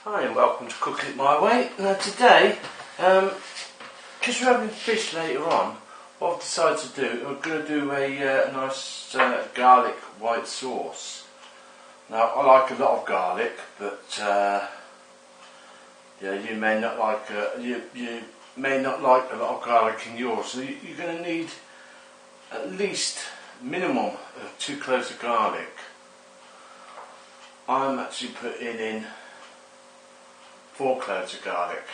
Hi and welcome to Cooking It My Way. Now today, because we're having fish later on, what I've decided to do, we're going to do a nice garlic white sauce. Now I like a lot of garlic, but yeah, you may not like you may not like a lot of garlic in yours. So you're going to need at least minimum of 2 cloves of garlic. I'm actually putting in 4 cloves of garlic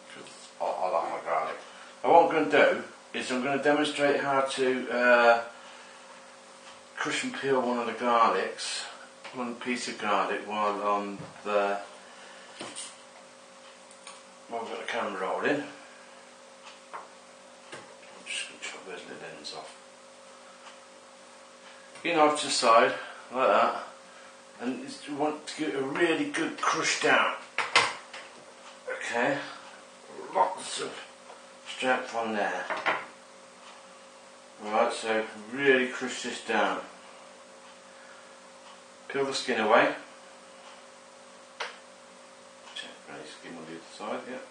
because I like my garlic. Now what I'm going to do is I'm going to demonstrate how to crush and peel one piece of garlic while I've got the camera rolling. I'm just going to chop those little ends off. You know, to the side like that, and you want to get a really good crush down. Okay, lots of strength on there. Alright, so really crush this down. Peel the skin away. Check any skin on the other side, yeah.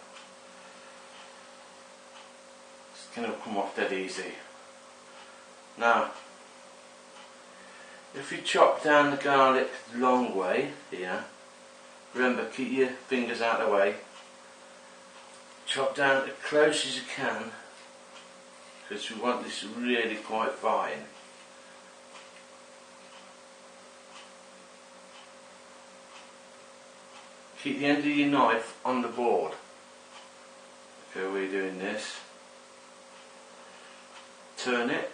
Skin will come off dead easy. Now, if you chop down the garlic the long way here, remember keep your fingers out of the way. Chop down as close as you can because we want this really quite fine. Keep the end of your knife on the board. Okay, we're doing this. Turn it,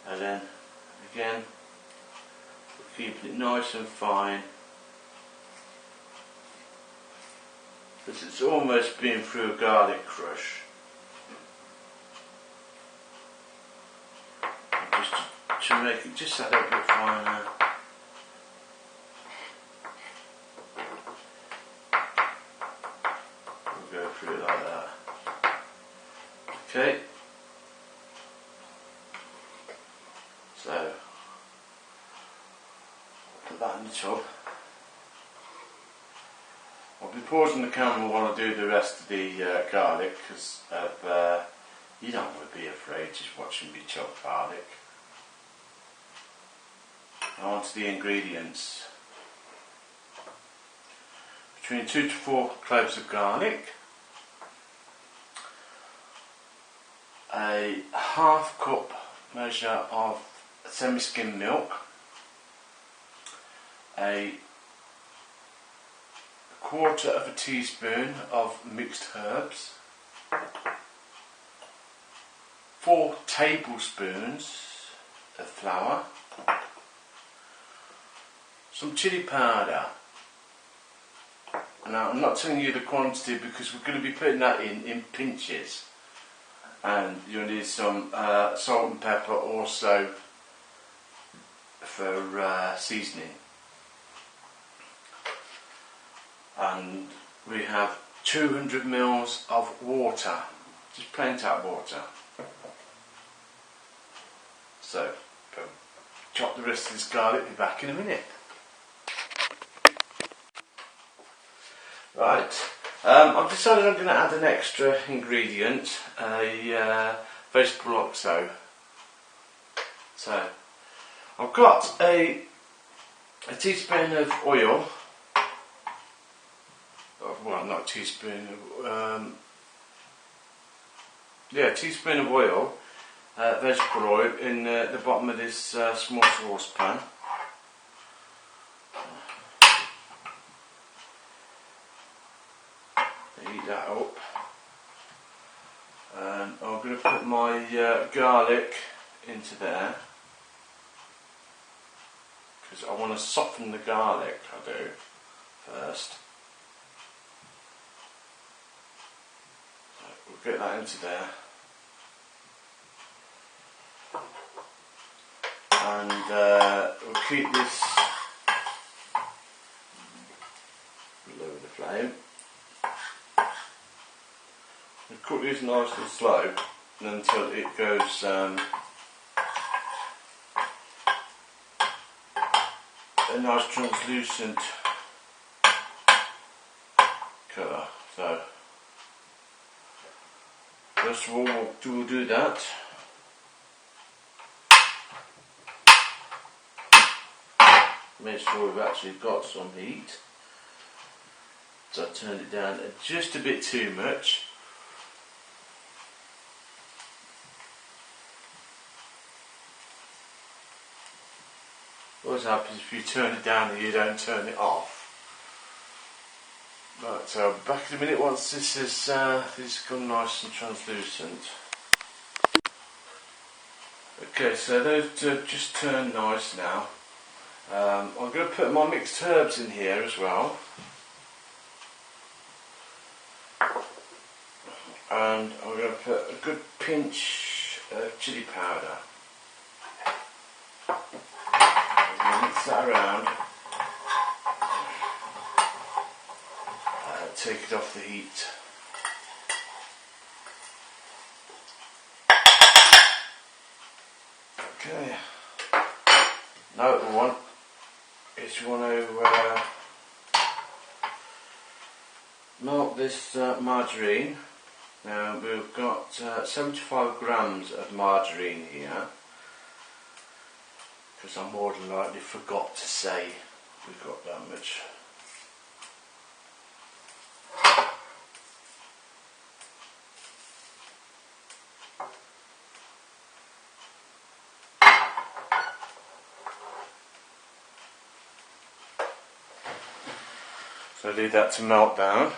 and then again we're keeping it nice and fine. Because it's almost been through a garlic crush. Just to make it just a little bit finer. We'll go through it like that. Okay. So, put that in the tub. I'll be pausing the camera while I do the rest of the garlic because you don't want to be afraid just watching me chop garlic. Now on to the ingredients. Between 2 to 4 cloves of garlic, a half cup measure of semi-skimmed milk, a quarter of a teaspoon of mixed herbs, 4 tablespoons of flour, some chili powder. Now I'm not telling you the quantity because we're going to be putting that in pinches, and you'll need some salt and pepper also for seasoning. And we have 200 ml of water, just plain tap water. So, chop the rest of this garlic, be back in a minute. Right, I've decided I'm going to add an extra ingredient, a vegetable oxo. So, I've got a teaspoon of oil. Well, not a teaspoon. Yeah, a teaspoon of oil, vegetable oil, in the bottom of this small saucepan. Heat that up, and I'm going to put my garlic into there because I want to soften the garlic. I do first. We'll get that into there, and we'll keep this lower the flame. We'll cook this nice and slow until it goes a nice translucent colour. So first of all we'll do that. Make sure we've actually got some heat. So I turned it down just a bit too much. What happens if you turn it down and you don't turn it off? Right, so back in a minute once this has gone nice and translucent. Okay, so those have just turned nice now. I'm going to put my mixed herbs in here as well. And I'm going to put a good pinch of chili powder. Mix that around. Take it off the heat. Okay. Now what we want is you want to melt this margarine. Now we've got 75 grams of margarine here, because I more than likely forgot to say we've got that much. So I leave that to melt down.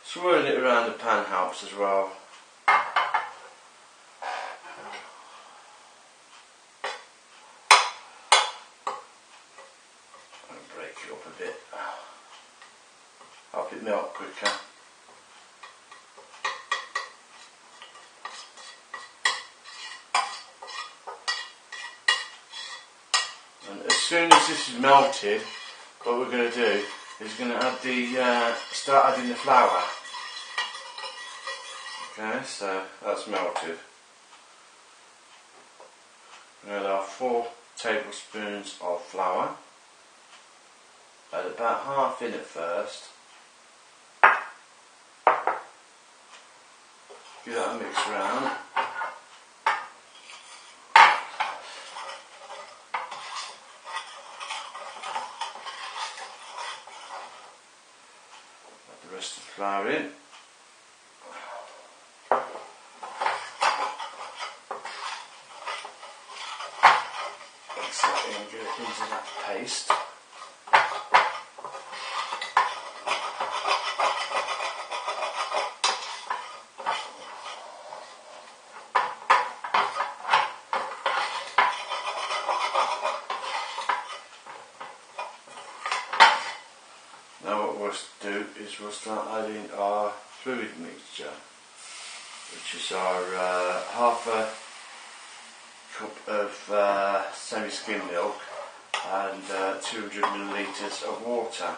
Swirling it around the pan helps as well. And break it up a bit. Help it melt quicker. And as soon as this is melted, what we're going to do is going to add start adding the flour. Okay, so that's melted. We're going to add 4 tablespoons of flour. Add about half in at first. Give that a mix around. Add the rest of the flour in. Mix that in and get it into that paste. Now what we'll do is we'll start adding our fluid mixture, which is our half a cup of semi-skim milk and 200 millilitres of water.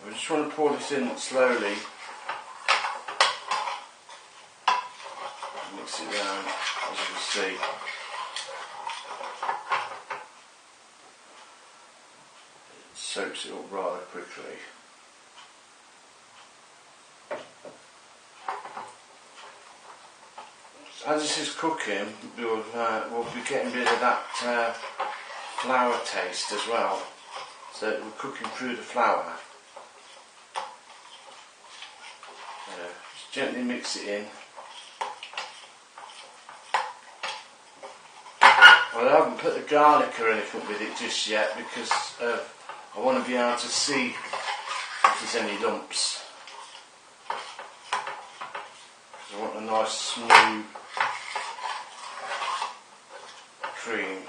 We just want to pour this in slowly, mix it around as you can see. It soaks it up rather quickly. As this is cooking, we'll be getting rid of that flour taste as well. So we're cooking through the flour. Just gently mix it in. Well, I haven't put the garlic or anything with it just yet because I want to be able to see if there's any lumps. I want a nice smooth cream.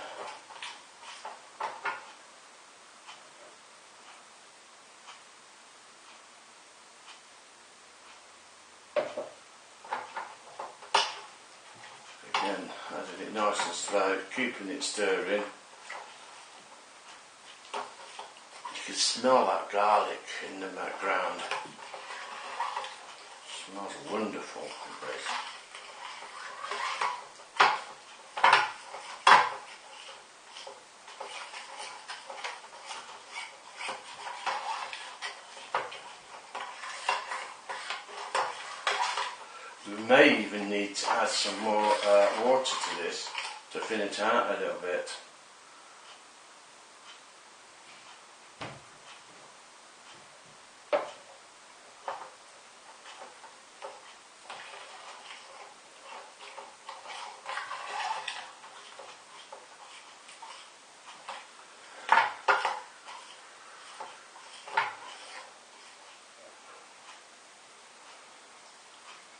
Again, adding it nice and slow, keeping it stirring. You can smell that garlic in the background. Smells wonderful. This. We may even need to add some more water to this to thin it out a little bit.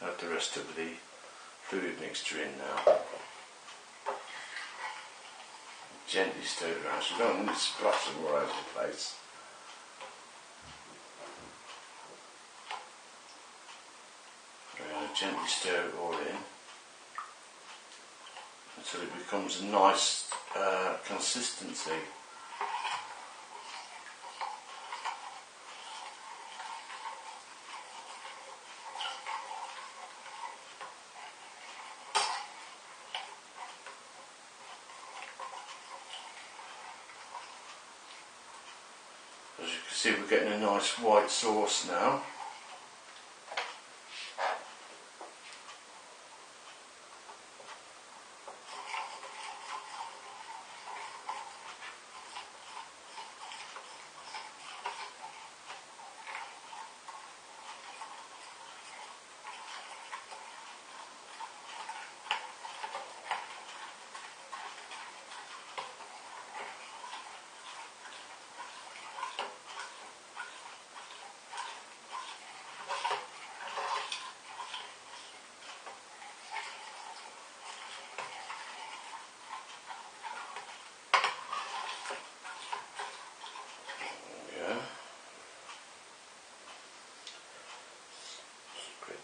Add the rest of the fluid mixture in now. Gently stir it around so you don't want it splashing all over the place. We're going to gently stir it all in until it becomes a nice consistency. As you can see, we're getting a nice white sauce now.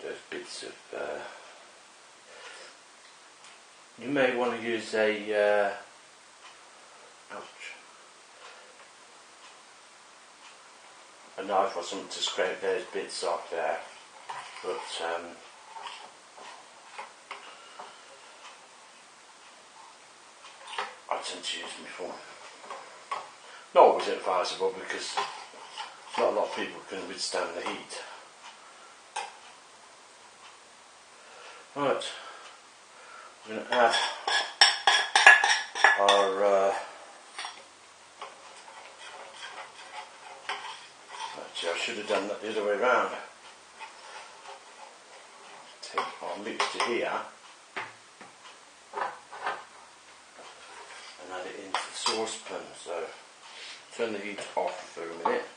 Those bits of you may want to use a knife or something to scrape those bits off there, but I tend to use my phone. Not always advisable because not a lot of people can withstand the heat. Right, we're going to add our actually I should have done that the other way around. Take our mixture here and add it into the saucepan. So turn the heat off for a minute.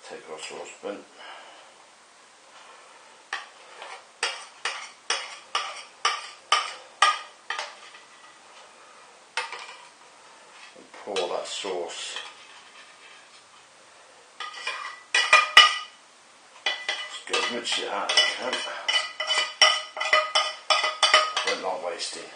Take our saucepan. Pour that sauce. Just get as much out as you can. I don't like wasting.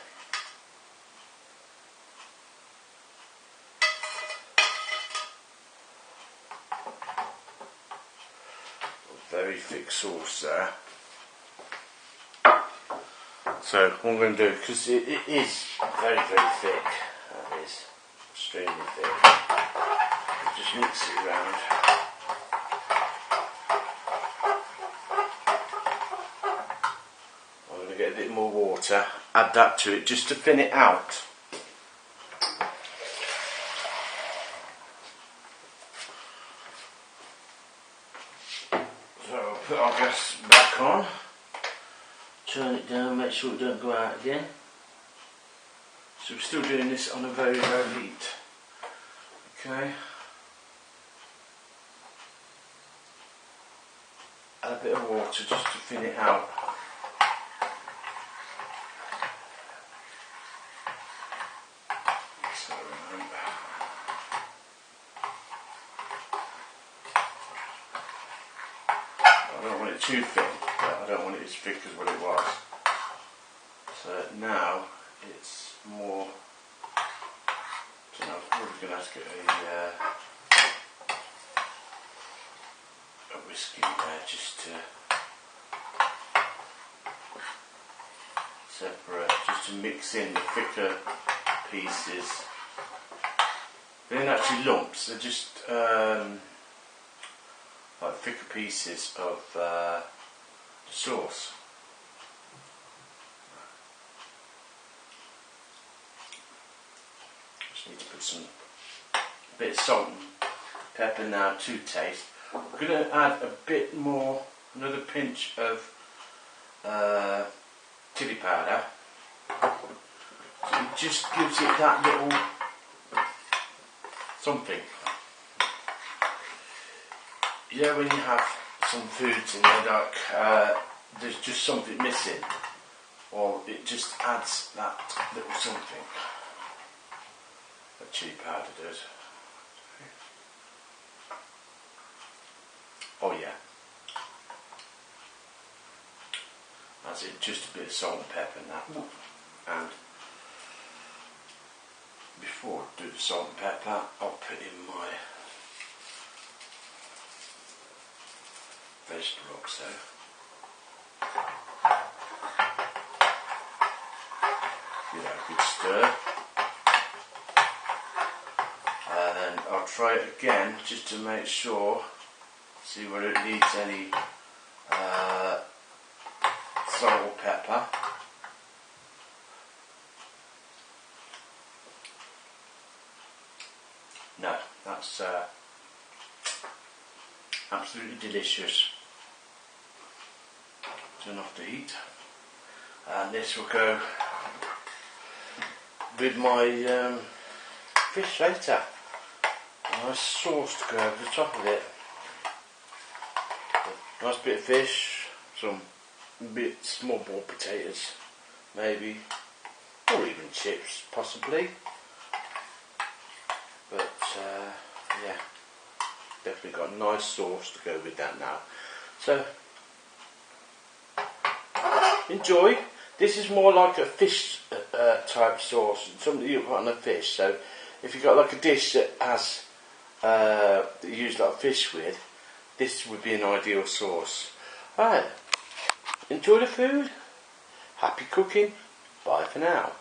A very thick sauce there. So what I'm going to do, because it is very, very thick, that is. Extremely thick. Just mix it around. I'm going to get a bit more water, add that to it just to thin it out. So I'll put our gas back on, turn it down, make sure it don't go out again. So we're still doing this on a very low heat. Okay. Add a bit of water just to thin it out. So, I don't want it too thin, but I don't want it as thick as what it was. So now it's more. So now I'm probably going to have to get whisk in there just to separate, just to mix in the thicker pieces. They're not actually lumps, they're just like thicker pieces of the sauce. Just need to put some bit of salt and pepper now to taste. I'm going to add a bit more, another pinch of chili powder. So it just gives it that little something. You know when you have some foods and they're like, there's just something missing, or it just adds that little something. That chili powder does. Oh yeah. That's it, just a bit of salt and pepper now. And before I do the salt and pepper, I'll put in my vegetables there. Give that a good stir. And then I'll try it again just to make sure, see whether it needs any salt or pepper. No, that's absolutely delicious. Turn off the heat, and this will go with my fish later. A nice sauce to go over the top of it. A nice bit of fish, some small boiled potatoes, maybe, or even chips, possibly. But yeah, definitely got a nice sauce to go with that now. So enjoy. This is more like a fish type sauce, something you put on a fish. So if you've got like a dish that has that you use a lot of fish with, this would be an ideal sauce. Alright, enjoy the food. Happy cooking. Bye for now.